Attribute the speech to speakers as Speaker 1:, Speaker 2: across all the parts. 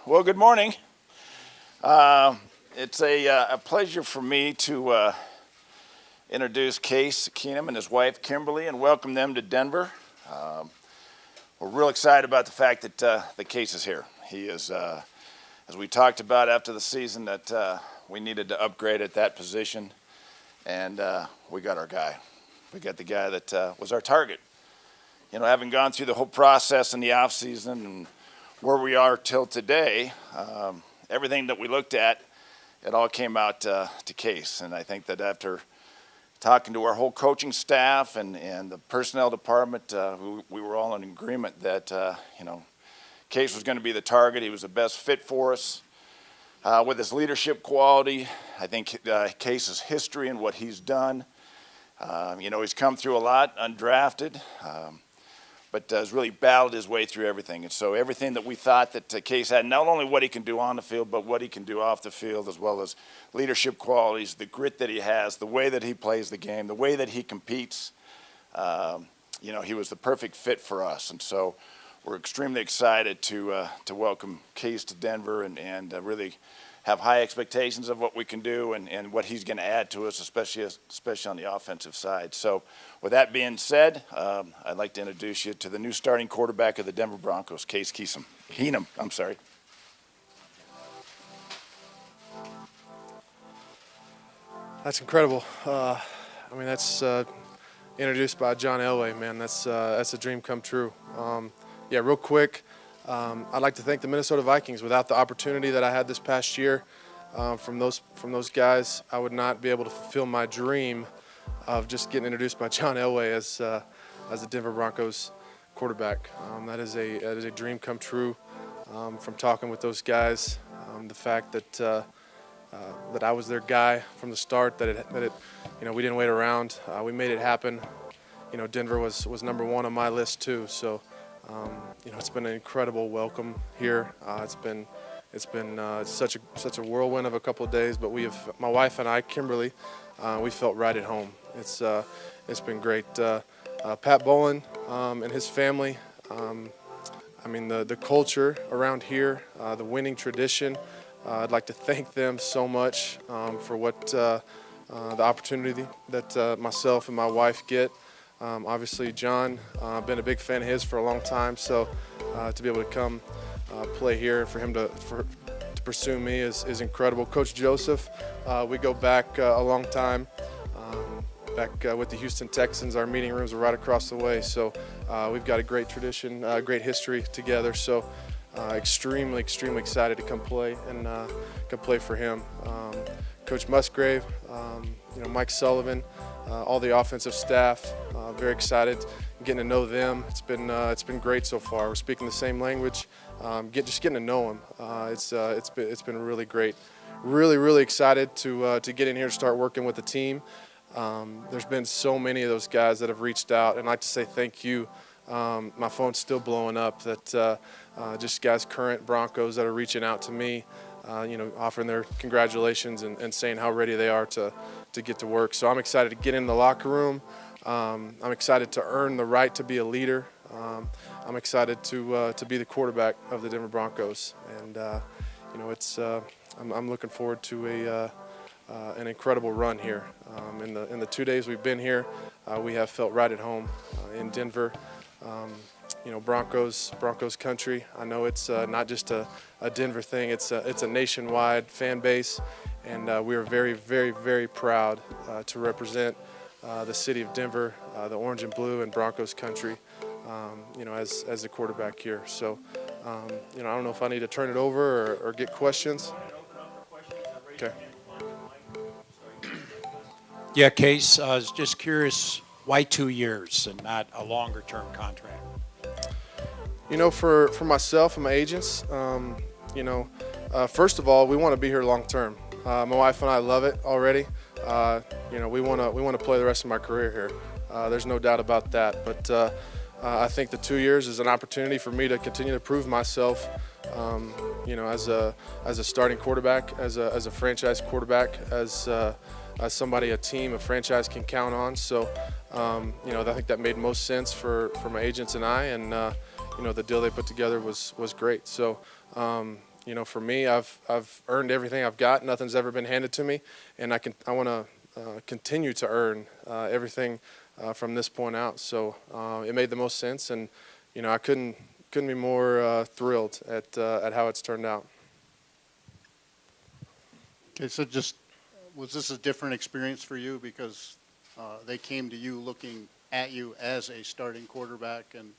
Speaker 1: Well, good morning. It's a pleasure for me to introduce Case KEENUM and his wife Kimberly and welcome them to Denver. We're real excited about the fact that the Case is here. He is, as we talked about after the season, that we needed to upgrade at that position, and we got our guy. We got the guy that was our target. You know, having gone through the whole process in the off season and where we are till today, everything that we looked at, it all came out to Case. And I think that after talking to our whole coaching staff and the personnel department, we were all in agreement that, Case was going to be the target. He was the best fit for us. With his leadership quality, I think Case's history and what he's done, he's come through a lot, undrafted, but has really battled his way through everything. And so everything that we thought that Case had, not only what he can do on the field, but what he can do off the field, as well as leadership qualities, the grit that he has, the way that he plays the game, the way that he competes, he was the perfect fit for us. And so we're extremely excited to welcome Case to Denver and really have high expectations of what we can do and what he's going to add to us, especially on the offensive side. So with that being said, I'd like to introduce you to the new starting quarterback of the Denver Broncos, Case KEENUM.
Speaker 2: That's incredible. That's introduced by John Elway, man. That's a dream come true. Real quick, I'd like to thank the Minnesota Vikings. Without the opportunity that I had this past year from those guys, I would not be able to fulfill my dream of just getting introduced by John Elway as the Denver Broncos quarterback. That is a dream come true. From talking with those guys, the fact that I was their guy from the start, we didn't wait around. We made it happen. Denver was number one on my list too. So. It's been an incredible welcome here. It's been such a whirlwind of a couple of days, but my wife and I, Kimberly, we felt right at home. It's been great. Pat Bolin and his family. The culture around here, the winning tradition. I'd like to thank them so much for what the opportunity that myself and my wife get. Obviously, John, I've been a big fan of his for a long time, so to be able to come play here and for him to pursue me is incredible. Coach Joseph, we go back a long time, back with the Houston Texans. Our meeting rooms are right across the way, so we've got a great tradition, great history together, so extremely excited to come play and come play for him. Coach Musgrave, Mike Sullivan, all the offensive staff, very excited getting to know them. It's been great so far. We're speaking the same language, just getting to know them. It's been really great. Really excited to get in here and start working with the team. There's been so many of those guys that have reached out, and I'd like to say thank you. My phone's still blowing up that just guys, current Broncos that are reaching out to me, offering their congratulations and saying how ready they are to get to work. So I'm excited to get in the locker room. I'm excited to earn the right to be a leader. I'm excited to be the quarterback of the Denver Broncos, and I'm looking forward to an incredible run here. In the 2 days we've been here, we have felt right at home in Denver. Broncos country. I know it's not just a Denver thing. It's a nationwide fan base, and we are very proud to represent the city of Denver, the orange and blue, and Broncos country. As the quarterback here. So, I don't know if I need to turn it over or get questions. Okay.
Speaker 3: Yeah, Case, I was just curious, why 2 years and not a longer-term contract?
Speaker 2: For myself and my agents, first of all, we want to be here long-term. My wife and I love it already. We want to play the rest of my career here. There's no doubt about that. But I think the 2 years is an opportunity for me to continue to prove myself, as a starting quarterback, as a franchise quarterback, as somebody a team, a franchise can count on. So, I think that made most sense for my agents and I, and the deal they put together was great. So, for me, I've earned everything I've got. Nothing's ever been handed to me, and I want to continue to earn everything from this point out. So it made the most sense, and I couldn't be more thrilled at how it's turned out.
Speaker 4: Okay, so was this a different experience for you because they came to you looking at you as a starting quarterback, and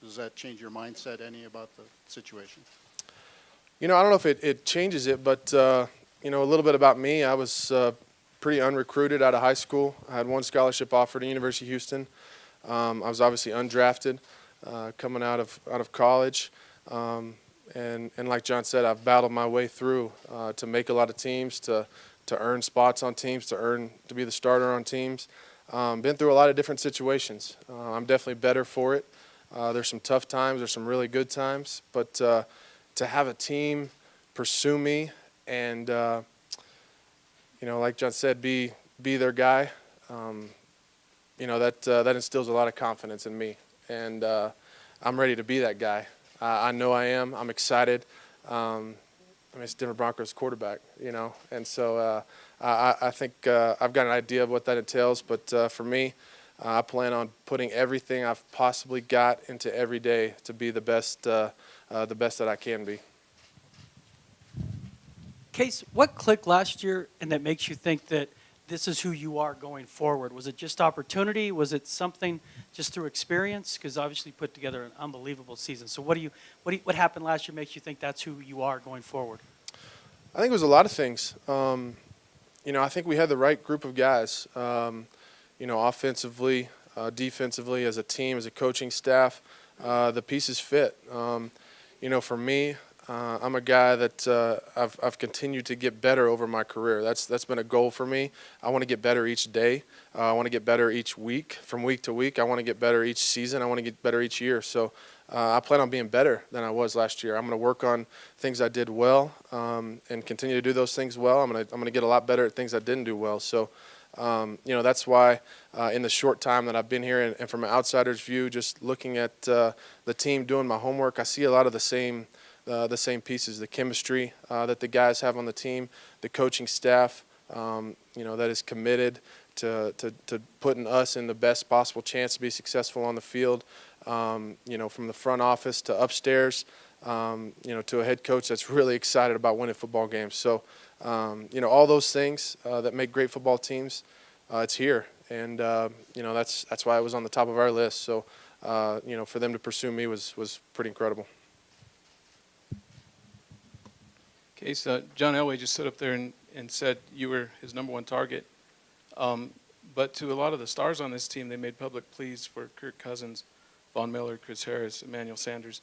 Speaker 4: does that change your mindset any about the situation?
Speaker 2: I don't know if it changes it, but a little bit about me. I was pretty unrecruited out of high school. I had one scholarship offer to University of Houston. I was obviously undrafted coming out of college. And like John said, I've battled my way through to make a lot of teams, to earn spots on teams, to be the starter on teams. Been through a lot of different situations. I'm definitely better for it. There's some tough times, there's some really good times, but to have a team pursue me and like John said, be their guy, that instills a lot of confidence in me, and I'm ready to be that guy. I know I am. I'm excited. It's Denver Broncos quarterback, and so I think I've got an idea of what that entails. But for me, I plan on putting everything I've possibly got into every day to be the best that I can be.
Speaker 5: Case, what clicked last year and that makes you think that this is who you are going forward? Was it just opportunity? Was it something just through experience? Because obviously you put together an unbelievable season. So what happened last year makes you think that's who you are going forward?
Speaker 2: I think it was a lot of things. I think we had the right group of guys. Offensively, defensively, as a team, as a coaching staff, the pieces fit. For me, I'm a guy that I've continued to get better over my career. That's been a goal for me. I want to get better each day. I want to get better each week, from week to week. I want to get better each season. I want to get better each year. So I plan on being better than I was last year. I'm going to work on things I did well and continue to do those things well. I'm going to get a lot better at things I didn't do well. So that's why in the short time that I've been here and from an outsider's view, just looking at the team, doing my homework, I see a lot of the same pieces, the chemistry that the guys have on the team, the coaching staff, that is committed to putting us in the best possible chance to be successful on the field, from the front office to upstairs, to a head coach that's really excited about winning football games. So, all those things that make great football teams, it's here. And, that's why it was on the top of our list. So, for them to pursue me was pretty incredible.
Speaker 6: Case, John Elway just stood up there and said you were his number one target. But to a lot of the stars on this team, they made public pleas for Kirk Cousins, Von Miller, Chris Harris, Emmanuel Sanders.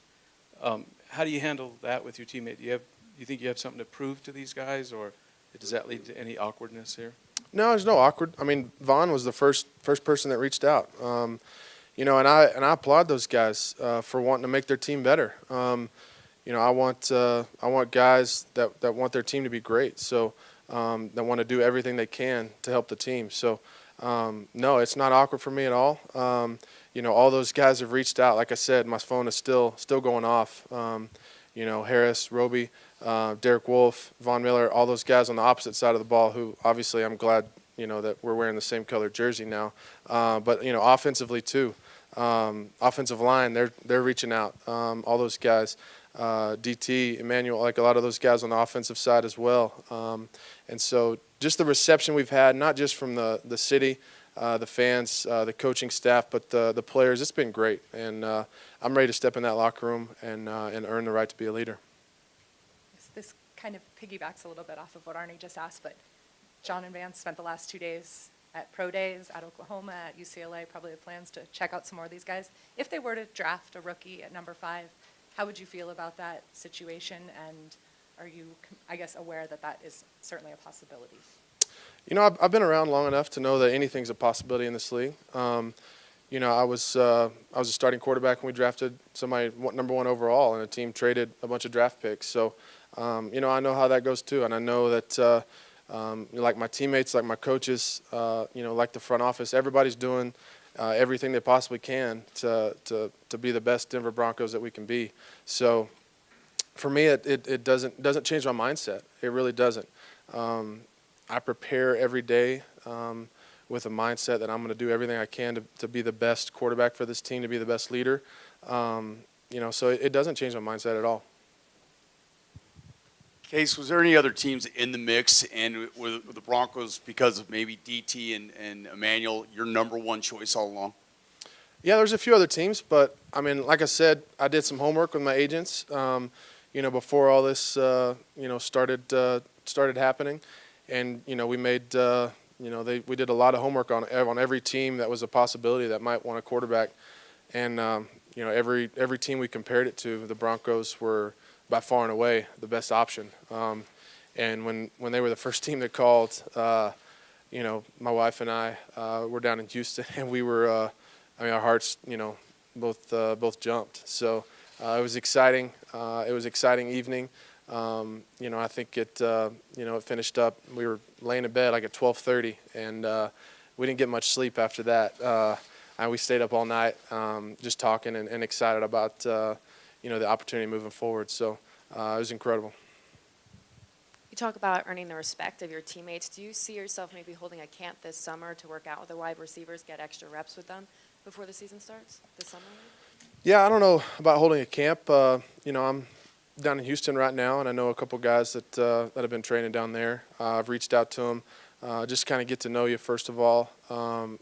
Speaker 6: How do you handle that with your teammate? Do you think you have something to prove to these guys, or does that lead to any awkwardness here? No,
Speaker 2: there's no awkward. I mean, Von was the first person that reached out. And I applaud those guys for wanting to make their team better. I want guys that want their team to be great. So that want to do everything they can to help the team. So no, it's not awkward for me at all. All those guys have reached out. Like I said, my phone is still going off. Harris, Roby, Derek Wolfe, Von Miller, all those guys on the opposite side of the ball who obviously I'm glad, that we're wearing the same color jersey now. But, offensively too. Offensive line, they're reaching out. All those guys. DT, Emmanuel, like a lot of those guys on the offensive side as well. And so just the reception we've had, not just from the city, the fans, the coaching staff, but the players, it's been great. And I'm ready to step in that locker room and earn the right to be a leader.
Speaker 7: This kind of piggybacks a little bit off of what Arnie just asked, but John and Vance spent the last 2 days at pro days at Oklahoma, at UCLA, probably have plans to check out some more of these guys. If they were to draft a rookie at number 5, how would you feel about that situation, and are you, I guess, aware that that is certainly a possibility?
Speaker 2: I've been around long enough to know that anything's a possibility in this league. I was a starting quarterback when we drafted somebody number 1 overall, and a team traded a bunch of draft picks. So, I know how that goes too, and I know that, like my teammates, like my coaches, like the front office, everybody's doing everything they possibly can to be the best Denver Broncos that we can be. So, for me, it doesn't change my mindset. It really doesn't. I prepare every day with a mindset that I'm going to do everything I can to be the best quarterback for this team, to be the best leader. So it doesn't change my mindset at all.
Speaker 8: Case, was there any other teams in the mix, and with the Broncos, because of maybe DT and Emmanuel, your number one choice all along?
Speaker 2: Yeah, there's a few other teams, but I mean, like I said, I did some homework with my agents, before all this, started happening, and we made, we did a lot of homework on every team that was a possibility that might want a quarterback, and every team we compared it to, the Broncos were by far and away the best option. And when they were the first team that called, my wife and I were down in Houston, and we were, our hearts, both jumped. So it was exciting. It was an exciting evening. I think it finished up. We were laying in bed like at 12:30, and we didn't get much sleep after that. And we stayed up all night just talking and excited about the opportunity moving forward. So it was incredible.
Speaker 9: You talk about earning the respect of your teammates. Do you see yourself maybe holding a camp this summer to work out with the wide receivers, get extra reps with them before the season starts this summer?
Speaker 2: Yeah, I don't know about holding a camp. I'm down in Houston right now, and I know a couple guys that have been training down there. I've reached out to them, just kind of get to know you first of all. I'm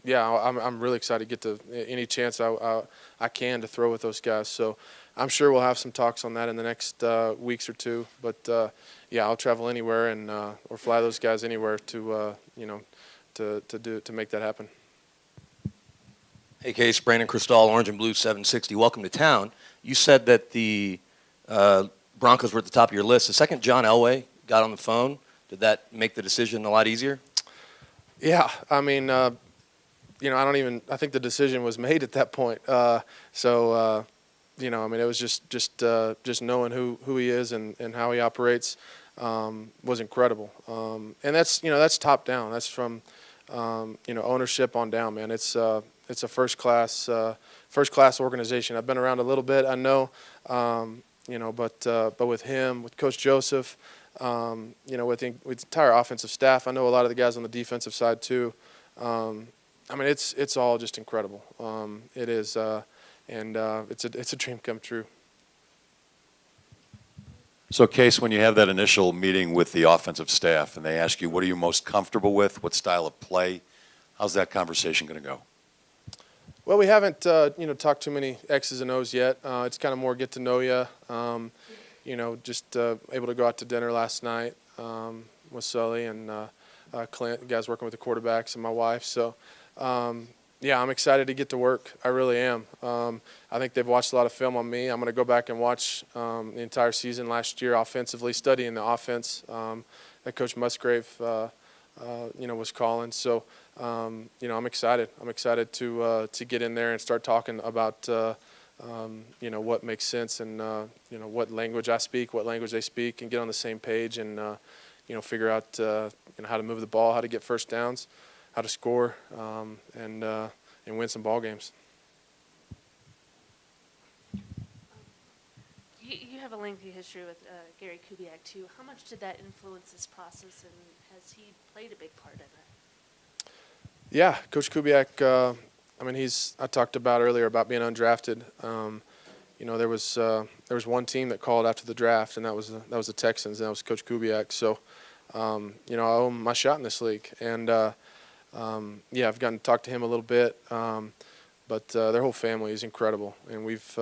Speaker 2: really excited to get to any chance I can to throw with those guys. So I'm sure we'll have some talks on that in the next weeks or two. But I'll travel anywhere and or fly those guys anywhere to make that happen.
Speaker 10: Hey, Case, Brandon Cristal, Orange and Blue 760. Welcome to town. You said that the Broncos were at the top of your list. The second John Elway got on the phone, did that make the decision a lot easier?
Speaker 2: Yeah, I mean, I think the decision was made at that point. It was just knowing who he is and how he operates was incredible. And that's top down. That's from ownership on down, man. It's a first class organization. I've been around a little bit, I know, but with him, with Coach Joseph, with the entire offensive staff, I know a lot of the guys on the defensive side too. It's all just incredible. It is, and it's a dream come true.
Speaker 11: So, Case, when you have that initial meeting with the offensive staff and they ask you, what are you most comfortable with? What style of play? How's that conversation going to go?
Speaker 2: Well, we haven't, talked too many X's and O's yet. It's kind of more get to know you. Just able to go out to dinner last night with Sully and Clint, the guys working with the quarterbacks, and my wife. So, I'm excited to get to work. I really am. I think they've watched a lot of film on me. I'm going to go back and watch the entire season last year offensively, studying the offense that Coach Musgrave, was calling. So, I'm excited. I'm excited to get in there and start talking about, what makes sense and, what language I speak, what language they speak, and get on the same page and, figure out, how to move the ball, how to get first downs, how to score, and win some ball games.
Speaker 12: You have a lengthy history with Gary Kubiak, too. How much did that influence this process, and has he played a big part in it?
Speaker 2: Yeah, Coach Kubiak, I talked about earlier about being undrafted. There was one team that called after the draft, and that was the Texans, and that was Coach Kubiak. So, I owe him my shot in this league. And, I've gotten to talk to him a little bit, but their whole family is incredible, and we've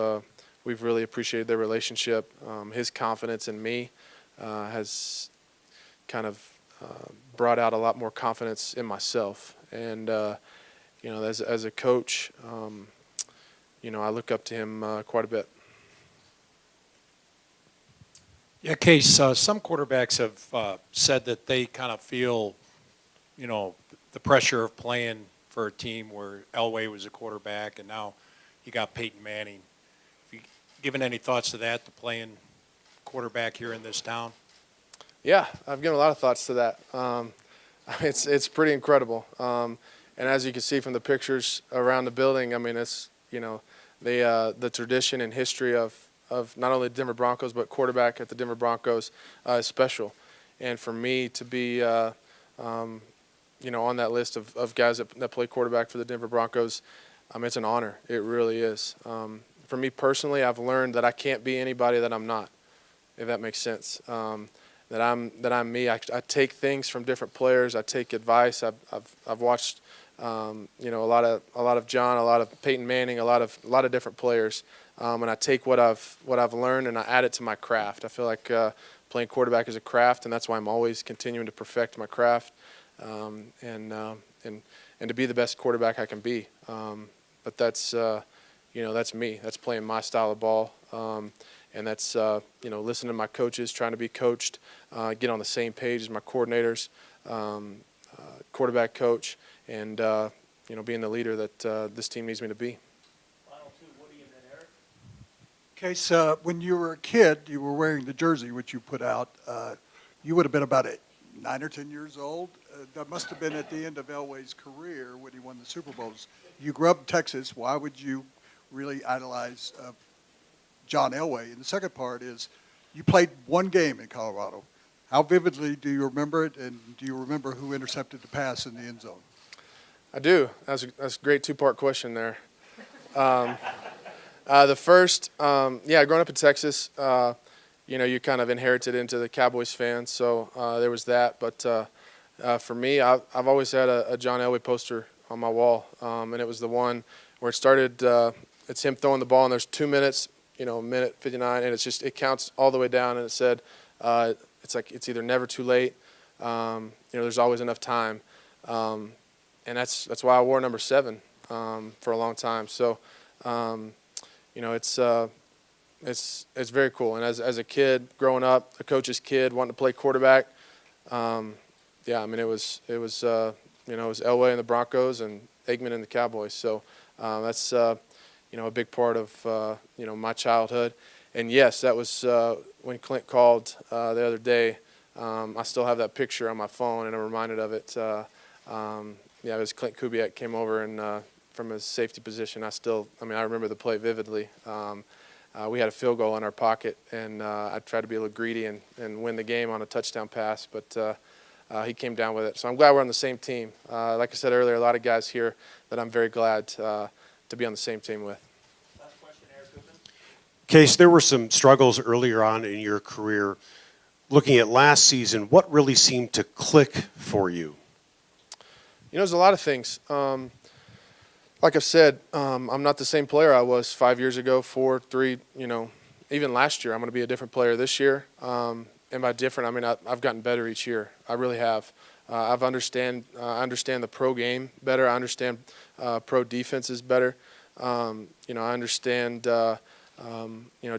Speaker 2: really appreciated their relationship. His confidence in me has kind of brought out a lot more confidence in myself. And, as a coach, I look up to him quite a bit.
Speaker 3: Yeah, Case, some quarterbacks have said that they kind of feel, the pressure of playing for a team where Elway was a quarterback and now you got Peyton Manning. Have you given any thoughts to that, to playing quarterback here in this town?
Speaker 2: Yeah, I've given a lot of thoughts to that. It's pretty incredible. And as you can see from the pictures around the building, it's the tradition and history of of not only the Denver Broncos but quarterback at the Denver Broncos is special. And for me to be on that list of guys that play quarterback for the Denver Broncos, it's an honor. It really is. For me personally, I've learned that I can't be anybody that I'm not, if that makes sense. That I'm me. I take things from different players. I take advice. I've watched a lot of John, a lot of Peyton Manning, a lot of different players, and I take what I've learned and I add it to my craft. I feel like playing quarterback is a craft, and that's why I'm always continuing to perfect my craft, and to be the best quarterback I can be. But that's that's me. That's playing my style of ball. And that's, listening to my coaches, trying to be coached, get on the same page as my coordinators, quarterback coach, and, being the leader that this team needs me to be.
Speaker 13: Okay, so when you were a kid, you were wearing the jersey, which you put out. You would have been about 9 or 10 years old. That must have been at the end of Elway's career when he won the Super Bowls. You grew up in Texas. Why would you really idolize John Elway? And the second part is, you played one game in Colorado. How vividly do you remember it, and do you remember who intercepted the pass in the end zone?
Speaker 2: I do. That's a great two-part question there. The first, growing up in Texas, you kind of inherited into the Cowboys fan, so there was that. But for me, I've always had a John Elway poster on my wall, and it was the one where it started. It's him throwing the ball, and there's 2 minutes. Minute 59, and it counts all the way down, and it said, it's either never too late, there's always enough time, and that's why I wore number 7 for a long time. So, it's very cool. And as a kid growing up, a coach's kid wanting to play quarterback, it was Elway and the Broncos and Aikman and the Cowboys. So that's a big part of, my childhood. And yes, that was when Clint called the other day. I still have that picture on my phone, and I'm reminded of it. It was Clint Kubiak came over and from his safety position. I remember the play vividly. We had a field goal in our pocket, and I tried to be a little greedy and win the game on a touchdown pass, but he came down with it. So I'm glad we're on the same team. Like I said earlier, a lot of guys here that I'm very glad to be on the same team with.
Speaker 14: Case, there were some struggles earlier on in your career. Looking at last season, what really seemed to click for you?
Speaker 2: There's a lot of things. Like I've said, I'm not the same player I was 5 years ago, 4, 3, even last year. I'm going to be a different player this year. And by different, I've gotten better each year. I really have. I understand the pro game better. I understand pro defenses better. I understand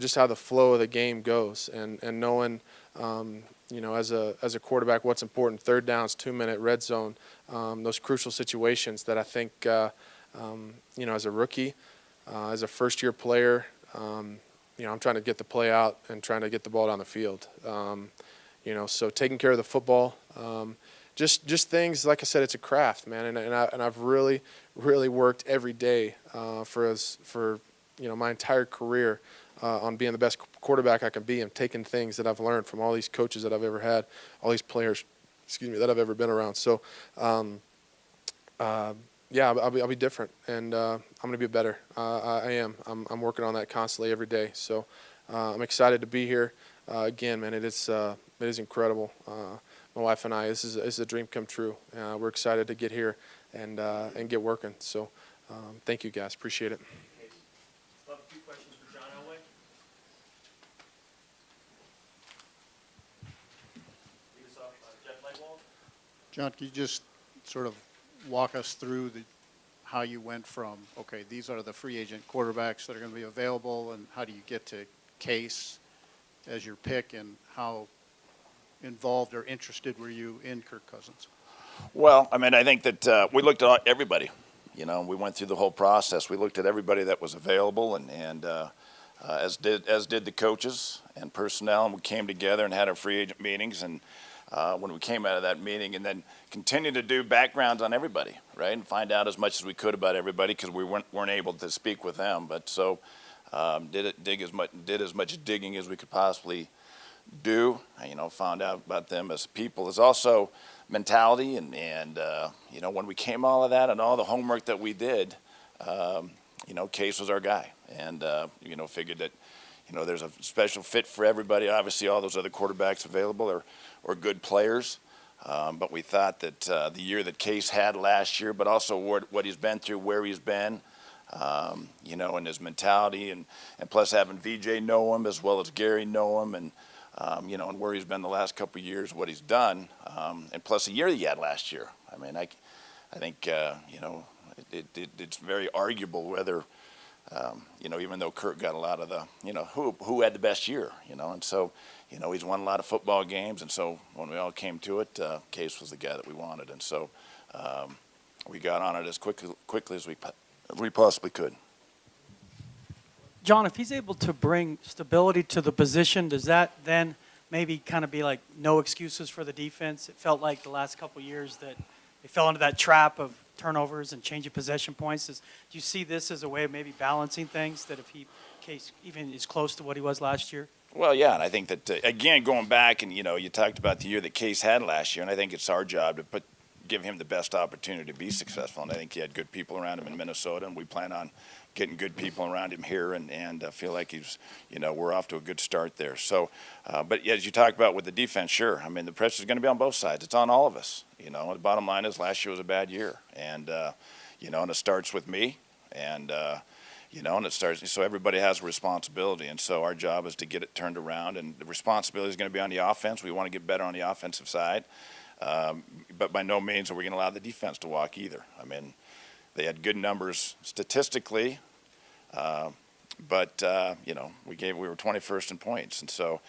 Speaker 2: just how the flow of the game goes, and knowing as a quarterback what's important: 3rd downs, 2-minute red zone, those crucial situations that I think as a rookie, as a first-year player, I'm trying to get the play out and trying to get the ball down the field. So taking care of the football. Just things, like I said, it's a craft, man, and I've really worked every day for my entire career on being the best quarterback I can be, and taking things that I've learned from all these coaches that I've ever had, all these players, that I've ever been around. So, I'll be different, and I'm going to be better. I am. I'm working on that constantly every day. So, I'm excited to be here again, man. It is incredible. My wife and I, this is a dream come true. We're excited to get here and get working. So, thank you guys. Appreciate it.
Speaker 10: Love a few questions for John Elway. Lead us off, Jeff Lightwall.
Speaker 4: John, can you just sort of walk us through how you went from, okay, these are the free agent quarterbacks that are going to be available, and how do you get to Case as your pick, and how involved or interested were you in Kirk Cousins?
Speaker 1: Well, I think that we looked at everybody. We went through the whole process. We looked at everybody that was available, and as did the coaches and personnel, and we came together and had our free agent meetings. And when we came out of that meeting, and then continued to do backgrounds on everybody, right, and find out as much as we could about everybody, because we weren't able to speak with them. But so did as much digging as we could possibly do. Found out about them as people. There's also mentality and when we came all of that and all the homework that we did, Case was our guy, and figured that there's a special fit for everybody. Obviously, all those other quarterbacks available are good players. But we thought that the year that Case had last year, but also what he's been through, where he's been, and his mentality, and plus having VJ know him as well as Gary know him, and and where he's been the last couple of years, what he's done, and plus the year he had last year. I mean, I think it's very arguable whether even though Kurt got a lot of the who had the best year, and so he's won a lot of football games, and so when we all came to it, Case was the guy that we wanted, and so we got on it as quickly as we possibly could.
Speaker 5: John, if he's able to bring stability to the position, does that then maybe kind of be like no excuses for the defense? It felt like the last couple of years that they fell into that trap of turnovers and change of possession points. Do you see this as a way of maybe balancing things, that if Case even is close to what he was last year?
Speaker 1: Well, yeah, and I think that, again, going back and, you talked about the year that Case had last year, and I think it's our job to give him the best opportunity to be successful, and I think he had good people around him in Minnesota, and we plan on getting good people around him here, and feel like he's, we're off to a good start there. So, but as you talked about with the defense, sure, I mean, the pressure's going to be on both sides. It's on all of us, the bottom line is last year was a bad year, and, and it starts with me, and it starts, so everybody has a responsibility, and so our job is to get it turned around, and the responsibility is going to be on the offense. We want to get better on the offensive side, but by no means are we going to allow the defense to walk either. I mean, they had good numbers statistically, but we were 21st in points, and so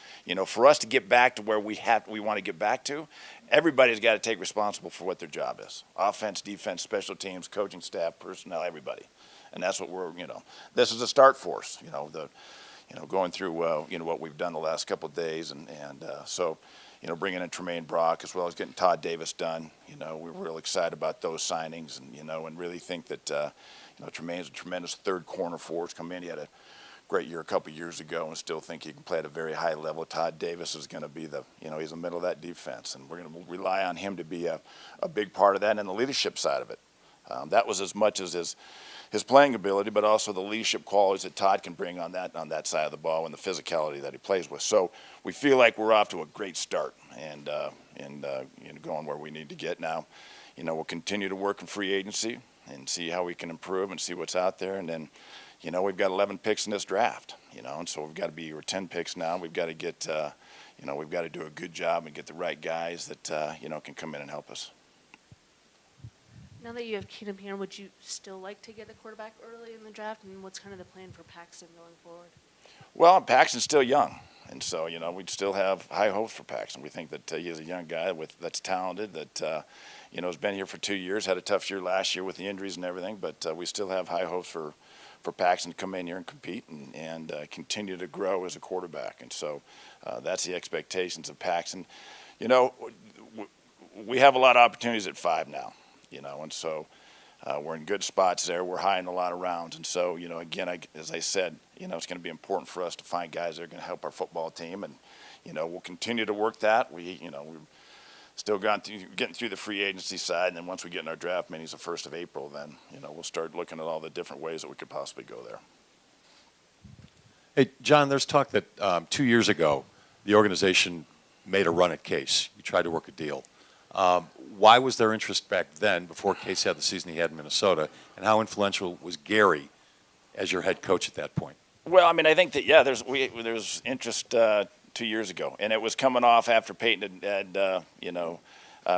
Speaker 1: for us to get back to where we want to get back to, everybody's got to take responsible for what their job is: offense, defense, special teams, coaching staff, personnel, everybody. And that's what we're, this is a start for us, going through, what we've done the last couple of days. And so, bringing in Tremaine Brock as well as getting Todd Davis done, we're real excited about those signings and really think that, Tremaine's a tremendous third corner for us. Come in, he had a great year a couple of years ago, and still think he can play at a very high level. Todd Davis is going to be he's the middle of that defense, and we're going to rely on him to be a big part of that and the leadership side of it. That was as much as his playing ability, but also the leadership qualities that Todd can bring on that side of the ball and the physicality that he plays with. So we feel like we're off to a great start and going where we need to get now. We'll continue to work in free agency and see how we can improve and see what's out there. And then, we've got 11 picks in this draft, and so we've got to be, we're 10 picks now. We've got to get, we've got to do a good job and get the right guys that, can come in and help us.
Speaker 12: Now that you have KEENUM here, would you still like to get a quarterback early in the draft? And what's kind of the plan for Paxton going forward?
Speaker 1: Well, Paxton's still young, and so we'd still have high hopes for Paxton. We think that he is a young guy that's talented, that has been here for 2 years, had a tough year last year with the injuries and everything, but we still have high hopes for Paxton to come in here and compete and continue to grow as a quarterback. And so that's the expectations of Paxton. We have a lot of opportunities at 5 now. And so we're in good spots there. We're high in a lot of rounds. And so, again, as I said, it's going to be important for us to find guys that are going to help our football team. And, we'll continue to work that. We're still getting through the free agency side. And then once we get in our draft meetings the 1st of April, then, we'll start looking at all the different ways that we could possibly go there.
Speaker 11: Hey, John, there's talk that 2 years ago, the organization made a run at Case. You tried to work a deal. Why was there interest back then, before Case had the season he had in Minnesota, and how influential was Gary as your head coach at that point?
Speaker 1: Well, I mean, I think that, yeah, there's interest 2 years ago, and it was coming off after Peyton had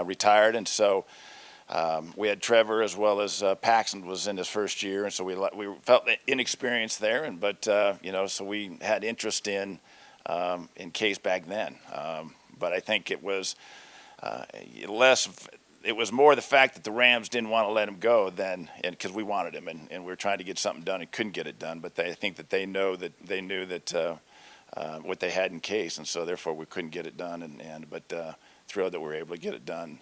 Speaker 1: retired, and so we had Trevor as well as Paxton was in his first year, and so we felt inexperienced there, but so we had interest in Case back then, but I think it was. It was more the fact that the Rams didn't want to let him go because we wanted him and we were trying to get something done and couldn't get it done. But I think that they knew that what they had in Case, and so therefore we couldn't get it done. But thrilled that we were able to get it done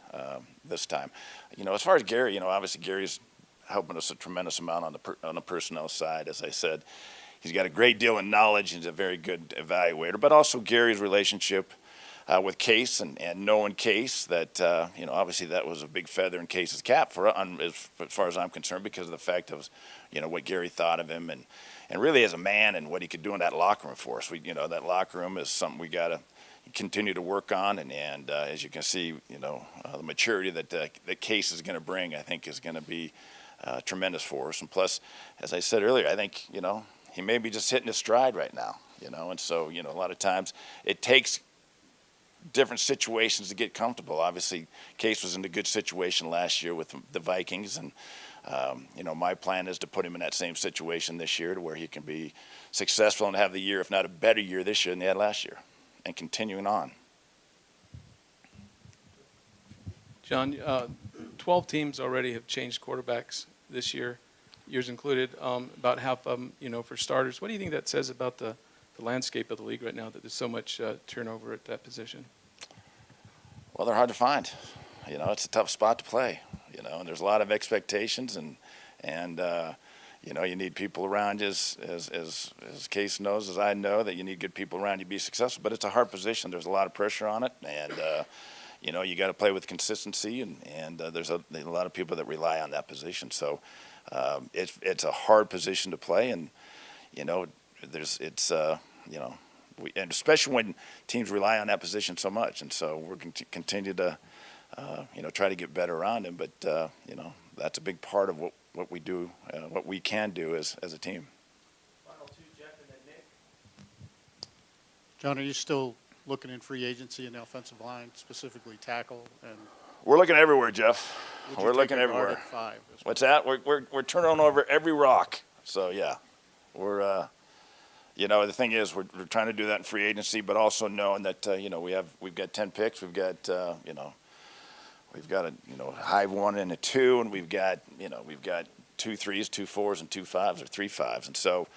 Speaker 1: this time. As far as Gary, obviously Gary's helping us a tremendous amount on the personnel side. As I said, he's got a great deal of knowledge. He's a very good evaluator, but also Gary's relationship with Case and knowing Case, that obviously that was a big feather in Case's cap as far as I'm concerned, because of the fact of what Gary thought of him and really as a man and what he could do in that locker room for us. That locker room is something we got to continue to work on, and as you can see, the maturity that Case is going to bring, I think, is going to be tremendous for us. And plus, as I said earlier, I think he may be just hitting his stride right now. And so a lot of times it takes different situations to get comfortable. Obviously, Case was in a good situation last year with the Vikings, and my plan is to put him in that same situation this year, to where he can be successful and have the year, if not a better year this year than he had last year, and continuing on.
Speaker 6: John, 12 teams already have changed quarterbacks this year, yours included, about half of them, for starters. What do you think that says about the landscape of the league right now, that there's so much turnover at that position?
Speaker 1: Well, they're hard to find. It's a tough spot to play. And there's a lot of expectations, and you need people around you, as Case knows, as I know, that you need good people around you to be successful. But it's a hard position. There's a lot of pressure on it, and you got to play with consistency, and there's a lot of people that rely on that position. So it's a hard position to play, and and especially when teams rely on that position so much. And so we're going to continue to try to get better around him. But that's a big part of what we do, what we can do as a team.
Speaker 5: Final two, Jeff, and then Nick.
Speaker 4: John, are you still looking in free agency in the offensive line, specifically tackle? And
Speaker 1: We're looking everywhere, Jeff.
Speaker 4: would you
Speaker 1: We're
Speaker 4: take
Speaker 1: looking
Speaker 4: a guard
Speaker 1: everywhere.
Speaker 4: at 5 as well?
Speaker 1: What's that? We're turning over every rock. So yeah, we're the thing is we're trying to do that in free agency, but also knowing that we've got 10 picks, we've got we've got a high 1 and a 2, and we've got 2 3s, 2 4s, and 2 5s, or 3 5s, and so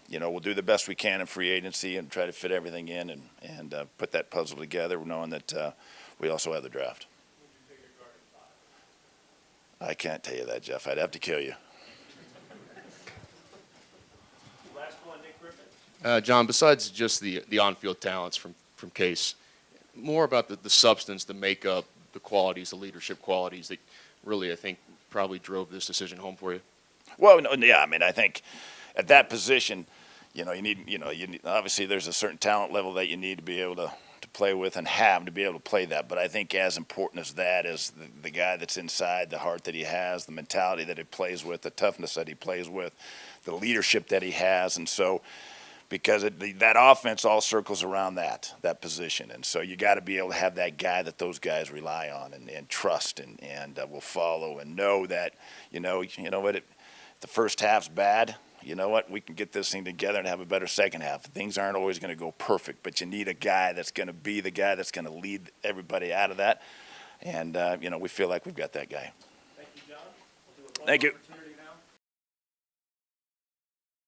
Speaker 1: we'll do the best we can in free agency and try to fit everything in and put that puzzle together, knowing that we also have the draft. I can't tell you that, Jeff. I'd have to kill you.
Speaker 5: Last one, Nick Griffin.
Speaker 15: John, besides just the on-field talents from Case, more about the substance, the makeup, the qualities, the leadership qualities that really, I think, probably drove this decision home for you.
Speaker 1: Well, yeah, I mean, I think at that position, you need obviously there's a certain talent level that you need to be able to play with and have to be able to play that. But I think as important as that is the guy that's inside, the heart that he has, the mentality that he plays with, the toughness that he plays with, the leadership that he has. And so because that offense all circles around that position. And so you got to be able to have that guy that those guys rely on and trust and will follow and know that, what, if the first half's bad, you know what, we can get this thing together and have a better second half. Things aren't always going to go perfect, but you need a guy that's going to be the guy that's going to lead everybody out of that. And, we feel like we've got that guy.
Speaker 5: Thank you, John. We'll do a
Speaker 1: Thank you.
Speaker 5: opportunity now.